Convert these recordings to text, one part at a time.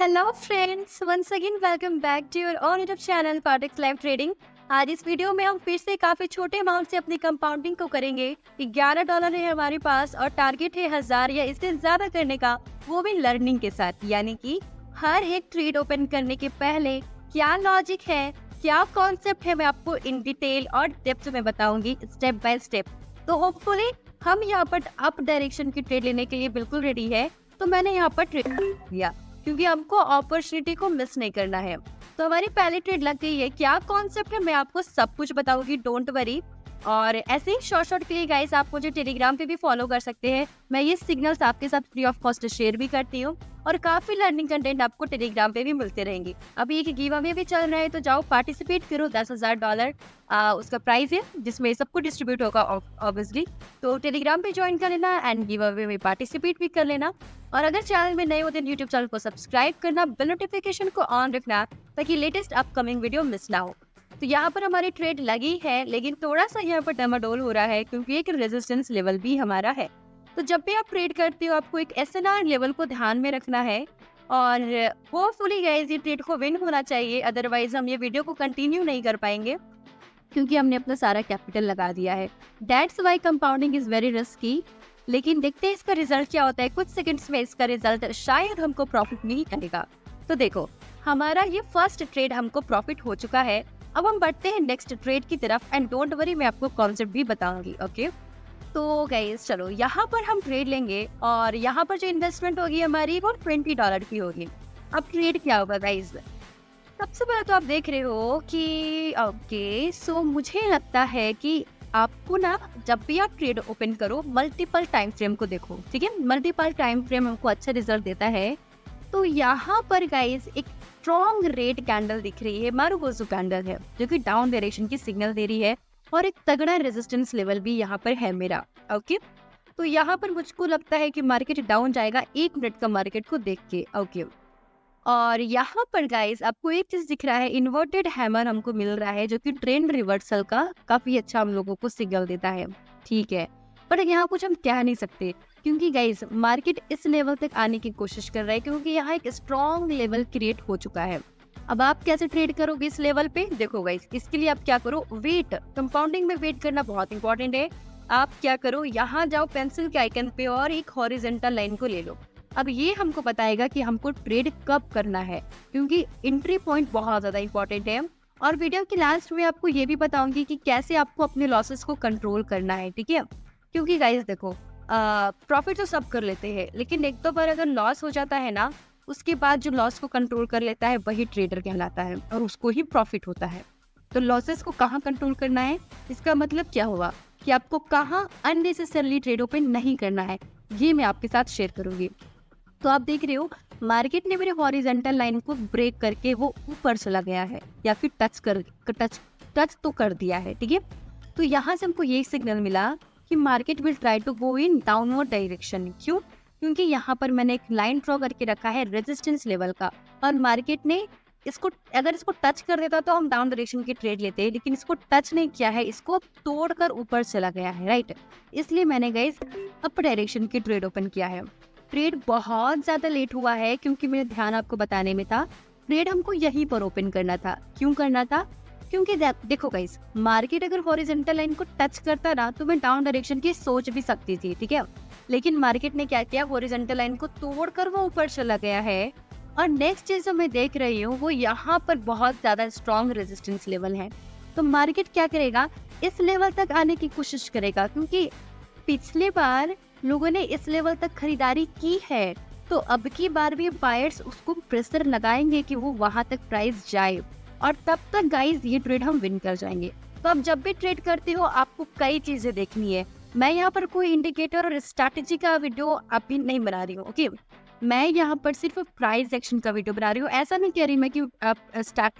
Hello friends, once again welcome back to your on YouTube channel पार्टेक्स live trading. आज इस video में हम फिर से काफी छोटे अमाउंट से अपनी कंपाउंडिंग को करेंगे। $11 है हमारे पास और टारगेट है 1000 या इससे ज्यादा करने का, वो भी लर्निंग के साथ। यानी कि हर एक ट्रेड ओपन करने के पहले क्या लॉजिक है, क्या कॉन्सेप्ट है, मैं आपको इन डिटेल और डेप्थ में बताऊंगी स्टेप बाय स्टेप। तो होपफुली हम यहाँ पर अप डायरेक्शन की ट्रेड लेने के लिए बिल्कुल रेडी है। तो मैंने यहाँ पर ट्रेड लिया क्योंकि हमको अपॉर्चुनिटी को मिस नहीं करना है। तो हमारी पहली ट्रेड लग गई है। क्या कॉन्सेप्ट है मैं आपको सब कुछ बताऊंगी, डोंट वरी। और ऐसे ही शॉर्ट के लिए गाइस आप मुझे टेलीग्राम पे भी फॉलो कर सकते हैं। मैं ये सिग्नल्स आपके साथ फ्री ऑफ कॉस्ट शेयर भी करती हूँ और काफी लर्निंग कंटेंट आपको टेलीग्राम पे भी मिलते रहेंगे। अभी एक गिव अवे भी चल रहा है, तो जाओ पार्टिसिपेट करो। $10,000 उसका प्राइस है जिसमें सबको डिस्ट्रीब्यूट होगा ऑब्वियसली। तो टेलीग्राम पे ज्वाइन कर लेना एंड गिव अवे में पार्टिसिपेट भी कर लेना। और अगर चैनल में नए हो तो यूट्यूब चैनल को सब्सक्राइब करना, बेल नोटिफिकेशन को ऑन रखना ताकि लेटेस्ट अपकमिंग वीडियो मिस ना हो। तो यहाँ पर हमारी ट्रेड लगी है, लेकिन थोड़ा सा यहाँ पर डमाडोल हो रहा है क्योंकि एक रेजिस्टेंस लेवल भी हमारा है। तो जब भी आप ट्रेड करते हो आपको एक SNR लेवल को ध्यान में रखना है और होपफुली गाइस ये ट्रेड को विन होना चाहिए, अदरवाइज हम ये वीडियो को कंटिन्यू नहीं कर पाएंगे क्योंकि हमने अपना सारा कैपिटल लगा दिया है। That's why compounding is very risky. लेकिन देखते हैं इसका रिजल्ट क्या होता है। कुछ सेकंड्स में इसका रिजल्ट शायद हमको प्रॉफिट नहीं करेगा। तो देखो हमारा ये फर्स्ट ट्रेड हमको प्रॉफिट हो चुका है। अब हम बढ़ते हैं नेक्स्ट ट्रेड की तरफ एंड डोंट वरी मैं आपको कॉन्सेप्ट भी बताऊंगी। ओके तो गाइस चलो यहाँ पर हम ट्रेड लेंगे और यहाँ पर जो इन्वेस्टमेंट होगी हमारी वो $20 की होगी। अब ट्रेड क्या होगा गाइस, सबसे पहले तो आप देख रहे हो कि ओके सो मुझे लगता है कि आपको ना जब भी आप ट्रेड ओपन करो मल्टीपल टाइम फ्रेम को देखो। ठीक है, मल्टीपल टाइम फ्रेम हमको अच्छा रिजल्ट देता है। तो यहाँ पर गाइस एक स्ट्रॉन्ग रेड कैंडल दिख रही है, मारुगोजू कैंडल है जो कि डाउन डायरेक्शन की सिग्नल दे रही है और एक तगड़ा रेजिस्टेंस लेवल भी यहाँ पर है मेरा। ओके तो यहाँ पर मुझको लगता है कि मार्केट डाउन जाएगा 1 मिनट का मार्केट को देख के। ओके और यहाँ पर गाइस आपको एक चीज दिख रहा है, इन्वर्टेड हैमर हमको मिल रहा है जो कि ट्रेंड रिवर्सल का काफी अच्छा हम लोगों को सिग्नल देता है। ठीक है, पर यहाँ कुछ हम कह नहीं सकते क्योंकि गाइस मार्केट इस लेवल तक आने की कोशिश कर रहा है क्योंकि यहाँ एक स्ट्रॉन्ग लेवल क्रिएट हो चुका है। अब आप कैसे ट्रेड करोगे इस लेवल पे, देखो गाइस इसके लिए आप क्या करो, वेट। कंपाउंडिंग में वेट करना बहुत इंपॉर्टेंट है। आप क्या करो, यहाँ जाओ पेंसिल के आइकन पे और एक हॉरिजॉन्टल लाइन को ले लो। अब ये हमको बताएगा कि हमको ट्रेड कब करना है क्योंकि एंट्री पॉइंट बहुत ज्यादा इंपॉर्टेंट है। और वीडियो के लास्ट में आपको ये भी बताऊंगी कि कैसे आपको अपने लॉसेस को कंट्रोल करना है। ठीक है, क्योंकि गाइस देखो प्रॉफिट तो सब कर लेते हैं, लेकिन एक दो बार अगर लॉस हो जाता है ना, उसके बाद जो लॉस को कंट्रोल कर लेता है वही ट्रेडर कहलाता है और उसको ही प्रॉफिट होता है। तो लॉसेस को कहाँ कंट्रोल करना है, इसका मतलब क्या हुआ कि आपको कहाँ अननेसेसरली ट्रेड ओपन नहीं करना है, ये मैं आपके साथ शेयर करूंगी। तो आप देख रहे हो मार्केट ने मेरे हॉरिजॉन्टल लाइन को ब्रेक करके वो ऊपर चला गया है या फिर टच तो कर दिया है। ठीक है, तो यहाँ से हमको यही सिग्नल मिला कि market will try to go in downward direction. क्यों, क्योंकि यहाँ पर मैंने एक लाइन ड्रॉ करके रखा है रेजिस्टेंस लेवल का और मार्केट ने अगर इसको टच कर देता तो हम डाउन डायरेक्शन की ट्रेड लेते हैं, लेकिन इसको टच नहीं किया है, इसको तोड़कर ऊपर चला गया है। राइट, इसलिए मैंने गाइस अप डायरेक्शन की ट्रेड ओपन किया है। ट्रेड बहुत ज्यादा लेट हुआ है क्योंकि मेरा ध्यान आपको बताने में था ट्रेड हमको यहीं पर ओपन करना था। क्यों करना था, क्योंकि देखो गाइस मार्केट अगर हॉरिजॉन्टल लाइन को टच करता ना तो मैं डाउन डायरेक्शन की सोच भी सकती थी। ठीक है, लेकिन मार्केट ने क्या किया, हॉरिजॉन्टल लाइन को तोड़कर वो ऊपर चला गया है। और नेक्स्ट चीज जो मैं देख रही हूँ वो यहाँ पर बहुत ज्यादा स्ट्रॉन्ग रेजिस्टेंस लेवल है। तो मार्केट क्या करेगा, इस लेवल तक आने की कोशिश करेगा क्योंकि पिछले बार लोगों ने इस लेवल तक खरीदारी की है। तो अब की बार भी बायर्स उसको प्रेशर लगाएंगे कि वो वहां तक प्राइस जाए और तब तक गाइस ये ट्रेड हम विन कर जाएंगे। तो अब जब भी ट्रेड करते हो आपको कई चीजें देखनी है। मैं यहाँ पर कोई इंडिकेटर और स्ट्रैटेजी का वीडियो अभी नहीं बना रही हूँ। ओके, मैं यहाँ पर सिर्फ प्राइस एक्शन का वीडियो बना रही हूँ। ऐसा नहीं कह रही मैं कि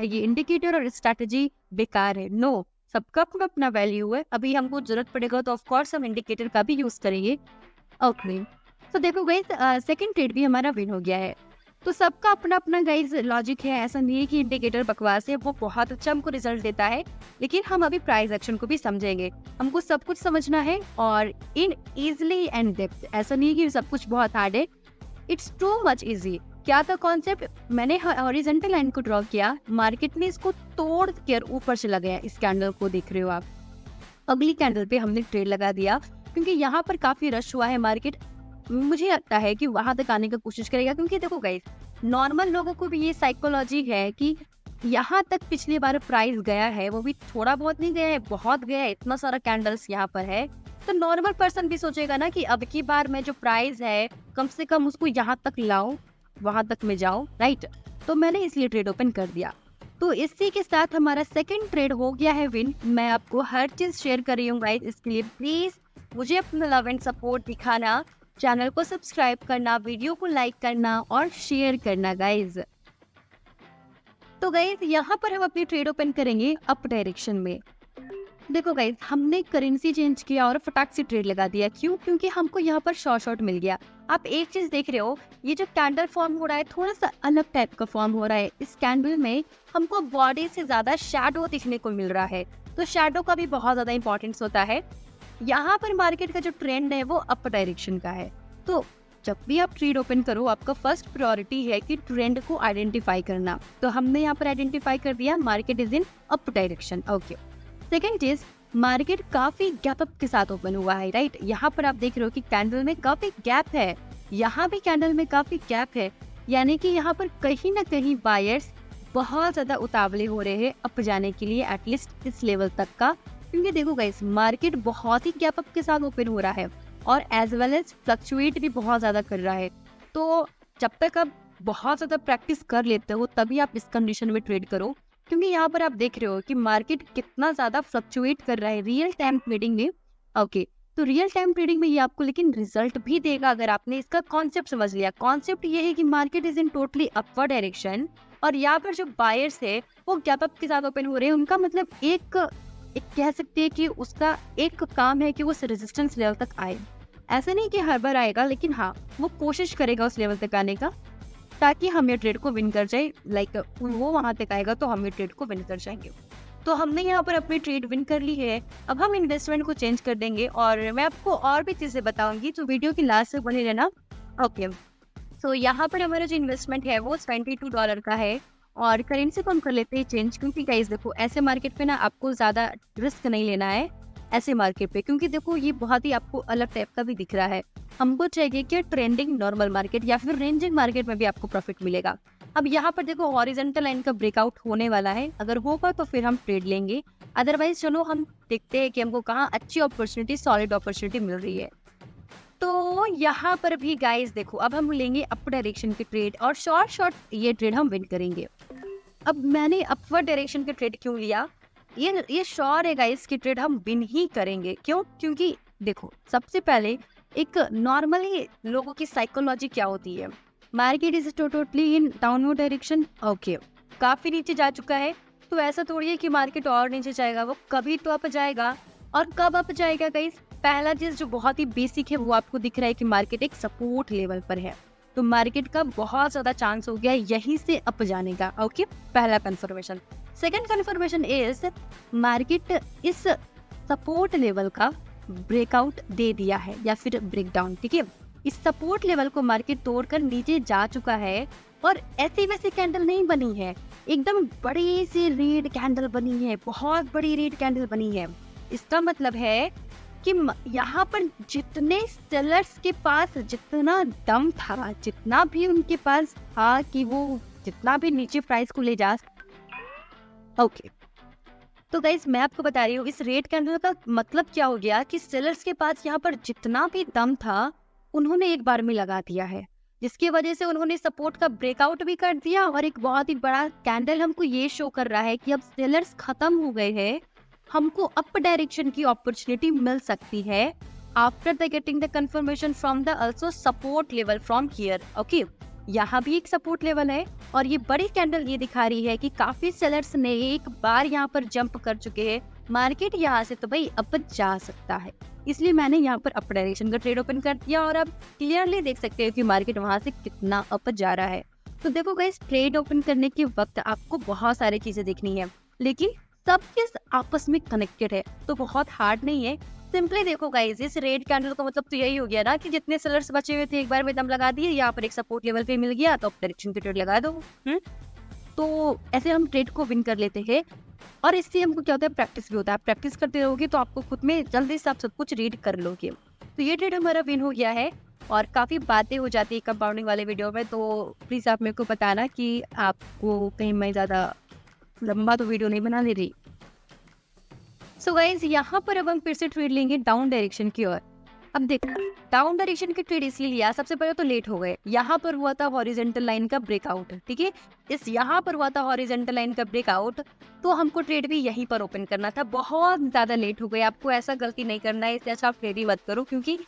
ये इंडिकेटर और स्ट्रैटेजी बेकार है, नो, सबका अपना अपना वैल्यू है। अभी हमको जरूरत पड़ेगा तो ऑफ कोर्स हम इंडिकेटर का भी यूज करेंगे। ओके तो देखो गाइस सेकंड ट्रेड भी हमारा विन हो गया है। तो सबका अपना अपना गाइस लॉजिक है, ऐसा नहीं है कि इंडिकेटर बकवास है, वो बहुत अच्छा हमको रिजल्ट देता है। लेकिन हम अभी प्राइस एक्शन को भी समझेंगे, हमको सब कुछ समझना है और इन इजली एंड डेप्थ। ऐसा नहीं है कि सब कुछ बहुत हार्ड है, इट्स टू मच इजी। क्या था कॉन्सेप्ट, मैंने हॉरिजॉन्टल लाइन को ड्रॉ किया, मार्केट ने इसको तोड़ कर ऊपर चला गया। इस कैंडल को देख रहे हो आप, अगली कैंडल पे हमने ट्रेड लगा दिया क्योंकि यहाँ पर काफी रश हुआ है मार्केट। मुझे लगता है कि वहां तक आने की कोशिश करेगा, क्योंकि देखो गाइस, नॉर्मल लोगों को भी ये साइकोलॉजी है कि यहाँ तक पिछली बार प्राइस गया है, वो भी थोड़ा बहुत नहीं गया है, बहुत गया है, इतना सारा कैंडल्स यहाँ पर है। तो नॉर्मल पर्सन भी सोचेगा ना कि अब की बार मैं जो प्राइस है कम से कम उसको यहाँ तक लाऊं, वहां तक मैं जाऊं, राइट। तो मैंने इसलिए ट्रेड ओपन कर दिया। तो इसी के साथ हमारा सेकंड ट्रेड हो गया है विन। मैं आपको हर चीज शेयर कर रही हूँ गाइस, इसके लिए प्लीज मुझे अपना लव एंड सपोर्ट दिखाना, चैनल को सब्सक्राइब करना, वीडियो को लाइक करना और शेयर करना गाइस। तो गाइस यहाँ पर हम अपनी ट्रेड ओपन करेंगे अप डायरेक्शन में। देखो गाइस, हमने करेंसी चेंज किया और फटाक से ट्रेड लगा दिया। क्यों? क्योंकि हमको यहाँ पर शॉर्ट मिल गया। आप एक चीज देख रहे हो, ये जो कैंडल फॉर्म हो रहा है थोड़ा सा अलग टाइप का फॉर्म हो रहा है। इस कैंडल में हमको बॉडी से ज्यादा शैडो दिखने को मिल रहा है, तो शैडो का भी बहुत ज्यादा इंपॉर्टेंस होता है। यहाँ पर मार्केट का जो ट्रेंड है वो अप डायरेक्शन का है। तो जब भी आप ट्रेड ओपन करो, आपका फर्स्ट प्रायोरिटी है कि ट्रेंड को आइडेंटिफाई करना। तो हमने यहाँ पर आइडेंटिफाई कर दिया, market is in up direction. Okay, second चीज, मार्केट काफी गैप अप के साथ ओपन हुआ है, राइट। यहाँ पर आप देख रहे हो कि कैंडल में काफी गैप है, यहाँ भी कैंडल में काफी गैप है, यानी कि यहाँ पर कहीं ना कहीं बायर्स बहुत ज्यादा उतावले हो रहे हैं अप जाने के लिए, एटलीस्ट इस लेवल तक का। क्योंकि देखो गाइस, मार्केट बहुत ही गैप अप के साथ ओपन हो रहा है और एज वेल एज फ्लक्चुएट भी बहुत ज्यादा कर रहा है। तो जब तक आप बहुत ज्यादा प्रैक्टिस कर लेते हो तभी आप इस कंडीशन में ट्रेड करो, क्योंकि यहाँ पर आप देख रहे हो कि मार्केट कितना ज्यादा फ्लक्चुएट कर रहा है रियल टाइम ट्रेडिंग में। ओके, तो रियल टाइम ट्रेडिंग में ये आपको लेकिन रिजल्ट भी देगा अगर आपने इसका कॉन्सेप्ट समझ लिया। कॉन्सेप्ट ये है कि market is in totally upward direction और यहाँ पर जो बायर्स है वो गैप अप के साथ ओपन हो रहे हैं। उनका मतलब एक कह सकते हैं कि उसका एक काम है कि वो रेजिस्टेंस लेवल तक आए। ऐसा नहीं कि हर बार आएगा, लेकिन हाँ वो कोशिश करेगा उस लेवल तक आने का ताकि हम ये ट्रेड को विन कर जाए। लाइक वो वहां तक आएगा तो हम ये ट्रेड को विन कर जाएंगे। तो हमने यहाँ पर अपनी ट्रेड विन कर ली है। अब हम इन्वेस्टमेंट को चेंज कर देंगे और मैं आपको और भी चीजें बताऊंगी, तो वीडियो की लास्ट तक बने रहना। ओके, तो यहाँ पर हमारा जो इन्वेस्टमेंट है वो $22 का है और करेंसी को हम कर लेते हैं चेंज, क्योंकि गाइस देखो ऐसे मार्केट पे ना आपको ज्यादा रिस्क नहीं लेना है ऐसे मार्केट पे, क्योंकि देखो ये बहुत ही आपको अलग टाइप का भी दिख रहा है। हमको चाहिए कि ट्रेंडिंग नॉर्मल मार्केट या फिर रेंजिंग मार्केट में भी आपको प्रॉफिट मिलेगा। अब यहाँ पर देखो हॉरिजॉन्टल लाइन का ब्रेकआउट होने वाला है, अगर होगा तो फिर हम ट्रेड लेंगे, अदरवाइज चलो हम देखते हैं कि हमको कहाँ अच्छी अपॉर्चुनिटी, सॉलिड अपॉर्चुनिटी मिल रही है। तो यहाँ पर भी गाइस देखो, अब हम लेंगे अप डायरेक्शन के ट्रेड और शॉर्ट ये ट्रेड हम विन करेंगे। अब मैंने अपवर्ड डायरेक्शन के ट्रेड क्यों लिया, ये श्योर है गाइस कि ट्रेड हम विन ही करेंगे। क्यों? क्योंकि देखो सबसे पहले एक नॉर्मली लोगों की साइकोलॉजी क्या होती है, market is totally in downward direction. Okay, काफी नीचे जा चुका है, तो ऐसा थोड़ी है कि मार्केट और नीचे जाएगा, वो कभी तो अप जाएगा। और कब अप जाएगा गाइस, पहला चीज जो बहुत ही बेसिक है वो आपको दिख रहा है कि मार्केट एक सपोर्ट लेवल पर है, तो मार्केट का बहुत ज्यादा चांस हो गया यहीं से अप जाने का। ओके, पहला confirmation. Second confirmation is market इस सपोर्ट लेवल का ब्रेकआउट दे दिया है या फिर ब्रेकडाउन, ठीक है। इस सपोर्ट लेवल को मार्केट तोड़कर नीचे जा चुका है और ऐसी वैसी कैंडल नहीं बनी है, एकदम बड़ी सी रेड कैंडल बनी है, बहुत बड़ी रेड कैंडल बनी है। इसका मतलब है कि यहाँ पर जितने सेलर्स के पास जितना दम था, जितना भी उनके पास था कि वो जितना भी नीचे प्राइस को ले जा। ओके, तो गाइस मैं आपको बता रही हूँ इस रेड कैंडल का मतलब क्या हो गया कि सेलर्स के पास यहाँ पर जितना भी दम था उन्होंने एक बार में लगा दिया है, जिसकी वजह से उन्होंने सपोर्ट का ब्रेकआउट भी कर दिया और एक बहुत ही बड़ा कैंडल हमको ये शो कर रहा है कि अब सेलर्स खत्म हो गए हैं, हमको अप डायरेक्शन की अपॉर्चुनिटी मिल सकती है after the getting the confirmation from the also support level from here. Okay, यहाँ भी एक सपोर्ट लेवल है और ये बड़ी कैंडल ये दिखा रही है कि काफी सेलर्स ने एक बार यहाँ पर जंप कर चुके हैं, मार्केट यहाँ से तो भाई अप जा सकता है, इसलिए मैंने यहाँ पर अप डायरेक्शन का ट्रेड ओपन कर दिया और अब क्लियरली देख सकते हो कि मार्केट वहां से कितना अप जा रहा है। तो देखो गाइस, ट्रेड ओपन करने के वक्त आपको बहुत सारी चीजें देखनी है, लेकिन आपस में कनेक्टेड है, तो बहुत हार्ड नहीं है। सिंपली देखो गाइस, इस रेड कैंडल का मतलब तो यही हो गया ना कि जितने सेलर्स बचे हुए थे एक बार में दम लगा दिए, यहाँ पर एक सपोर्ट लेवल पे मिल गया तो आप डायरेक्शन की ट्रेड लगा दो। तो ऐसे हम ट्रेड को विन कर लेते हैं। और इससे हमको क्या होता है, प्रैक्टिस भी होता है। आप प्रैक्टिस करते रहोगे तो आपको खुद में जल्दी से आप सब कुछ रीड कर लोगे। तो ये ट्रेड हमारा विन हो गया है और काफ़ी बातें हो जाती है कंपाउंडिंग वाले वीडियो में, तो प्लीज़ आप मेरे को बताना कि आपको कहीं मैं ज़्यादा लंबा तो वीडियो नहीं बना ले रही। सो गाइज, यहाँ पर अब हम फिर से ट्रेड लेंगे डाउन डायरेक्शन की ओर। अब देखो, डाउन डायरेक्शन की ट्रेड इसलिए लिया, सबसे पहले तो लेट हो गए। यहाँ पर हुआ था हॉरिजॉन्टल लाइन का ब्रेकआउट, ठीक है। इस यहाँ पर हुआ था हॉरिजॉन्टल लाइन का ब्रेकआउट, तो हमको ट्रेड भी यहीं पर ओपन करना था। बहुत ज्यादा लेट हो गए, आपको ऐसा गलती नहीं करना है, इससे अच्छा आप ट्रेड ही मत करो क्योंकि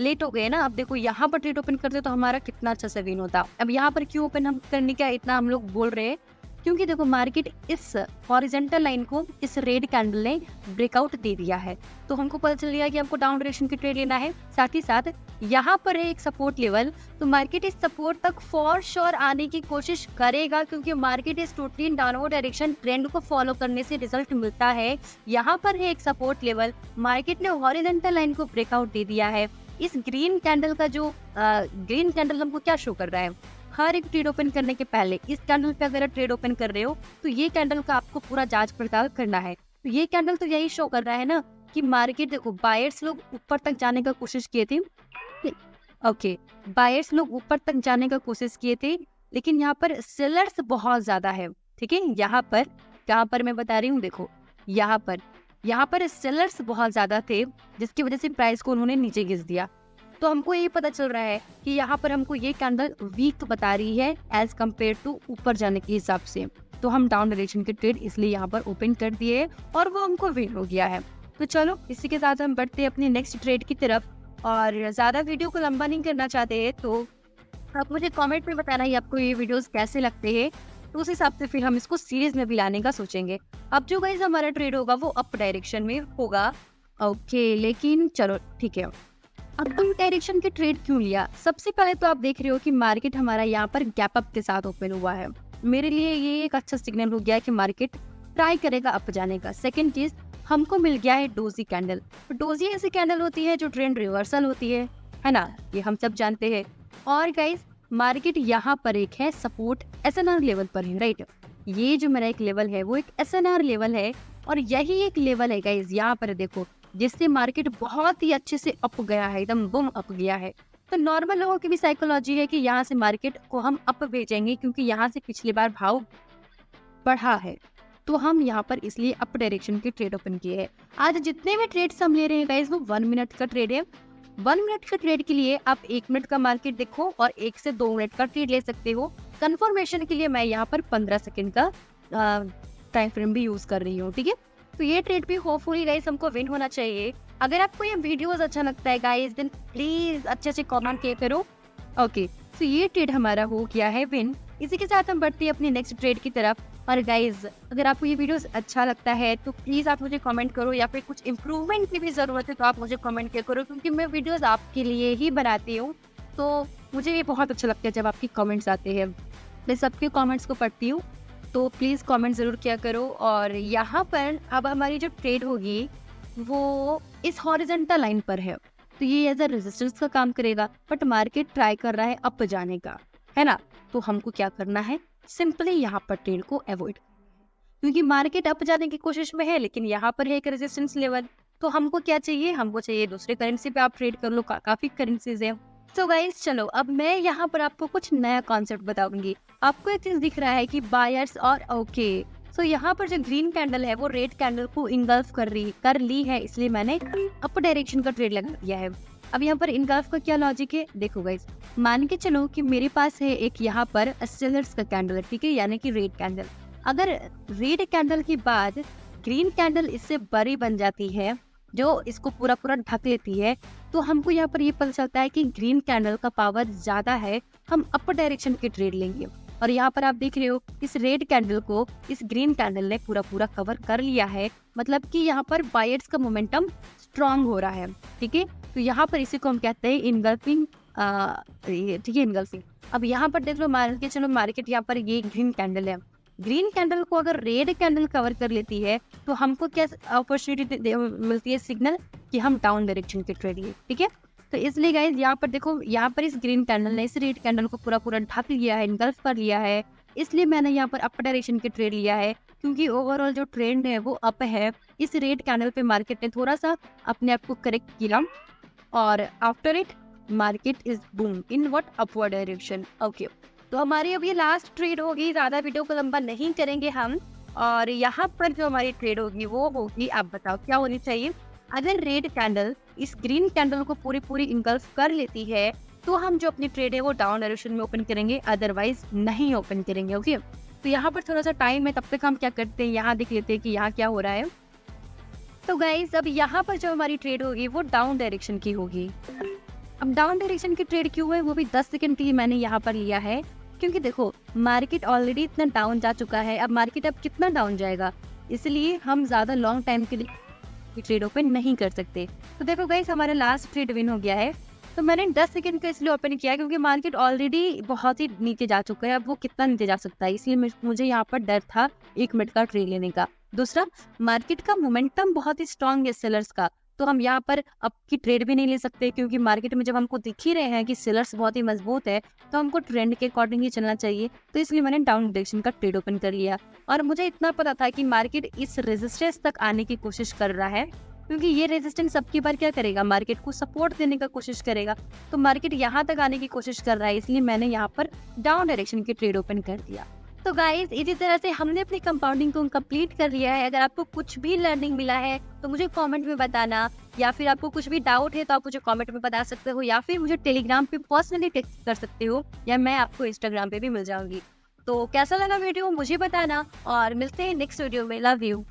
लेट हो गए ना। अब देखो, यहाँ पर ट्रेड ओपन करते तो हमारा कितना अच्छा से विन होता। अब यहाँ पर क्यों ओपन हम करने का इतना हम लोग बोल रहे हैं, क्योंकि देखो मार्केट इस हॉरिजॉन्टल लाइन को इस रेड कैंडल ने ब्रेकआउट दे दिया है, तो हमको पता चल गया कि हमको डाउन डायरेक्शन की ट्रेड लेना है। साथ ही साथ यहाँ पर है एक सपोर्ट लेवल, तो मार्केट इस सपोर्ट तक फॉर श्योर आने की कोशिश करेगा, क्योंकि मार्केट इस टोटली डाउनवर्ड डायरेक्शन ट्रेंड को फॉलो करने से रिजल्ट मिलता है। यहाँ पर है एक सपोर्ट लेवल, मार्केट ने हॉरिजॉन्टल लाइन को ब्रेकआउट दे दिया है। इस ग्रीन कैंडल का जो ग्रीन कैंडल हमको क्या शो कर रहा है, हर एक ट्रेड ओपन करने के पहले इस कैंडल पे अगर ट्रेड ओपन कर रहे हो तो ये कैंडल का आपको पूरा जांच पड़ताल करना है। तो ये कैंडल तो यही शो कर रहा है ना कि मार्केट, देखो बायर्स लोग ऊपर तक जाने का कोशिश किए थे। ओके, बायर्स लोग ऊपर तक जाने का कोशिश किए थे, लेकिन यहाँ पर सेलर्स बहुत ज्यादा है, ठीक है। यहाँ पर मैं बता रही हूँ, देखो यहाँ पर सेलर्स बहुत ज्यादा थे, जिसकी वजह से प्राइस को उन्होंने नीचे घिस दिया। तो हमको ये पता चल रहा है कि यहाँ पर हमको ये कैंडल वीक बता रही है एज कम्पेयर टू ऊपर जाने के हिसाब से, तो हम डाउन डायरेक्शन के ट्रेड इसलिए यहाँ पर ओपन कर दिए और वो हमको विन हो गया है। तो चलो, इसी के साथ हम बढ़ते हैं अपनी नेक्स्ट ट्रेड की तरफ। और ज़्यादा वीडियो को लंबा नहीं करना चाहते हैं तो आप मुझे कमेंट में बताना ही आपको ये वीडियोस कैसे लगते हैं, तो उस हिसाब से फिर हम इसको सीरीज में भी लाने का सोचेंगे। अब जो गाइस हमारा ट्रेड होगा वो अप डायरेक्शन में होगा, ओके। लेकिन चलो ठीक है, अब डाउन डायरेक्शन के ट्रेड क्यों लिया? सबसे पहले तो आप देख रहे हो कि मार्केट हमारा यहाँ पर गैप अप के साथ ओपन हुआ है। मेरे लिए ये एक अच्छा सिग्नल हो गया है कि मार्केट ट्राई करेगा अप जाने का। सेकंड चीज, हमको मिल गया है डोजी कैंडल। डोजी ऐसी कैंडल होती है जो ट्रेंड रिवर्सल होती है ना, ये हम सब जानते हैं। और गाइस, मार्केट यहाँ पर एक है सपोर्ट SNR लेवल पर है, राइट। ये जो मेरा एक लेवल है वो एक SNR लेवल है, और यही एक लेवल है गाइस यहाँ पर देखो, जिससे मार्केट बहुत ही अच्छे से अप गया है, एकदम बूम अप गया है। तो नॉर्मल लोगों की भी साइकोलॉजी है कि यहाँ से मार्केट को हम अप भेजेंगे, क्योंकि यहाँ से पिछली बार भाव बढ़ा है, तो हम यहाँ पर इसलिए अप डायरेक्शन के ट्रेड ओपन किए हैं। आज जितने भी ट्रेड्स हम ले रहे हैं गाइस वो 1 मिनट का ट्रेड है। 1 मिनट का ट्रेड के लिए आप 1 मिनट का मार्केट देखो और 1 से 2 मिनट का ट्रेड ले सकते हो। कंफर्मेशन के लिए मैं यहाँ पर 15 सेकेंड का टाइम फ्रेम भी यूज कर रही हूँ, ठीक है। तो ये ट्रेड भी होपफुली गाइस हमको विन होना चाहिए। अगर आपको ये वीडियोस अच्छा लगता है गाइस, देन प्लीज अच्छे से कमेंट किया करो, ओके। तो ये ट्रेड हमारा हो गया है विन। इसी के साथ हम बढ़ते हैं अपनी नेक्स्ट ट्रेड की तरफ। और गाइज, अगर आपको ये वीडियोस अच्छा लगता है तो प्लीज़ आप मुझे कमेंट करो, या फिर कुछ इम्प्रूवमेंट की भी ज़रूरत है तो आप मुझे कमेंट किया करो, क्योंकि मैं वीडियोस आपके लिए ही बनाती हूँ। तो मुझे ये बहुत अच्छा लगता है जब आपके कमेंट्स आते हैं। मैं सबके कमेंट्स को पढ़ती हूँ, तो प्लीज़ कमेंट ज़रूर किया करो। और यहाँ पर अब हमारी जो ट्रेड होगी वो इस हॉरिजॉन्टल लाइन पर है, तो ये एज अ रेजिस्टेंस का काम करेगा। बट मार्केट ट्राई कर रहा है अप जाने का, है ना। तो हमको क्या करना है, सिंपली यहाँ पर ट्रेड को अवॉइड, क्योंकि मार्केट अप जाने की कोशिश में है लेकिन यहाँ पर है एक रेजिस्टेंस लेवल। तो हमको क्या चाहिए, हमको चाहिए दूसरे करेंसी पे आप ट्रेड कर लो, काफी करेंसीज है। तो गाइस चलो, अब मैं यहाँ पर आपको कुछ नया कॉन्सेप्ट बताऊंगी। आपको एक चीज दिख रहा है कि बायर्स और ओके, सो यहाँ पर जो ग्रीन कैंडल है वो रेड कैंडल को इंगल्फ कर ली है, इसलिए मैंने अप डायरेक्शन का ट्रेड लगा दिया है। अब यहाँ पर इनगल्फ का क्या लॉजिक है, देखो गाइस, मान के चलो कि मेरे पास है एक यहाँ पर सेलर्स का कैंडल, ठीक है, यानी कि रेड कैंडल। अगर रेड कैंडल के बाद ग्रीन कैंडल इससे बड़ी बन जाती है, जो इसको पूरा ढक लेती है, तो हमको यहाँ पर ये पता चलता है कि ग्रीन कैंडल का पावर ज्यादा है, हम अपर डायरेक्शन के ट्रेड लेंगे। और यहाँ पर आप देख रहे हो इस रेड कैंडल को इस ग्रीन कैंडल ने पूरा कवर कर लिया है, मतलब कि यहाँ पर बायर्स का मोमेंटम स्ट्रांग हो रहा है, ठीक है। तो यहाँ पर इसी को हम कहते हैं इनगल्फिंग, ठीक है, इनगल्फिंग। अब यहाँ पर देख लो, मान के चलो मार्केट यहाँ पर ये ग्रीन कैंडल है, ग्रीन कैंडल को अगर रेड कैंडल कवर कर लेती है तो हमको क्या अपॉर्चुनिटी मिलती है, सिग्नल कि हम डाउन डायरेक्शन के ट्रेड लिए, ठीक है। तो इसलिए गाइज यहाँ पर देखो, यहाँ पर इस ग्रीन कैंडल ने इस रेड कैंडल को पूरा पूरा ढक लिया है, इनगल्फ कर लिया है, इसलिए मैंने यहाँ पर अप डायरेक्शन के ट्रेड लिया है, क्योंकि ओवरऑल जो ट्रेंड है वो अप है। इस रेड कैंडल पे मार्केट ने थोड़ा सा अपने आप को करेक्ट किया और after it market is boom in what upward direction. Okay, तो हमारी अब ये लास्ट ट्रेड होगी, ज़्यादा वीडियो को लंबा नहीं करेंगे हम। और यहाँ पर जो हमारी ट्रेड होगी वो होगी, आप बताओ क्या होनी चाहिए। अगर रेड कैंडल इस ग्रीन कैंडल को पूरी पूरी इनगल्फ कर लेती है तो हम जो अपनी ट्रेड है वो डाउन डायरेक्शन में ओपन करेंगे, अदरवाइज नहीं ओपन करेंगे। ओके, तो यहाँ पर थोड़ा सा टाइम है, तब तक हम क्या करते हैं, यहाँ देख लेते हैं कि यहाँ क्या हो रहा है। तो गाइज अब यहाँ पर जो हमारी ट्रेड होगी वो डाउन डायरेक्शन की होगी। अब डाउन डायरेक्शन की ट्रेड क्यों है, वो भी 10 सेकंड के लिए मैंने यहाँ पर लिया है, क्योंकि देखो मार्केट ऑलरेडी इतना डाउन जा चुका है, अब मार्केट अब कितना डाउन जाएगा, इसलिए हम ज़्यादा लॉन्ग टाइम के लिए ट्रेड ओपन नहीं कर सकते। तो देखो गाइस, हमारा लास्ट ट्रेड विन हो गया है। तो मैंने 10 सेकंड का इसलिए ओपन किया क्योंकि मार्केट ऑलरेडी बहुत ही नीचे जा चुका है, अब वो कितना नीचे जा सकता है, इसलिए मुझे यहाँ पर डर था 1 मिनट का ट्रेड लेने का। दूसरा, मार्केट का मोमेंटम बहुत ही स्ट्रांग है सेलर्स का, तो हम यहाँ पर अब की ट्रेड भी नहीं ले सकते, क्योंकि मार्केट में जब हमको दिख ही रहे हैं कि सेलर्स बहुत ही मजबूत है तो हमको ट्रेंड के अकॉर्डिंग ही चलना चाहिए। तो इसलिए मैंने डाउन डायरेक्शन का ट्रेड ओपन कर लिया। और मुझे इतना पता था कि मार्केट इस रेजिस्टेंस तक आने की कोशिश कर रहा है, क्योंकि ये रेजिस्टेंस सबकी बार क्या करेगा, मार्केट को सपोर्ट देने का कोशिश करेगा। तो मार्केट यहाँ तक आने की कोशिश कर रहा है, इसलिए मैंने यहाँ पर डाउन डायरेक्शन की ट्रेड ओपन कर दिया। तो गाइस, इसी तरह से हमने अपनी कंपाउंडिंग को कंप्लीट कर लिया है। अगर आपको कुछ भी लर्निंग मिला है तो मुझे कमेंट में बताना, या फिर आपको कुछ भी डाउट है तो आप मुझे कमेंट में बता सकते हो, या फिर मुझे टेलीग्राम पे पर्सनली टेक्स्ट कर सकते हो, या मैं आपको इंस्टाग्राम पे भी मिल जाऊंगी। तो कैसा लगा वीडियो मुझे बताना, और मिलते हैं नेक्स्ट वीडियो में। Love you.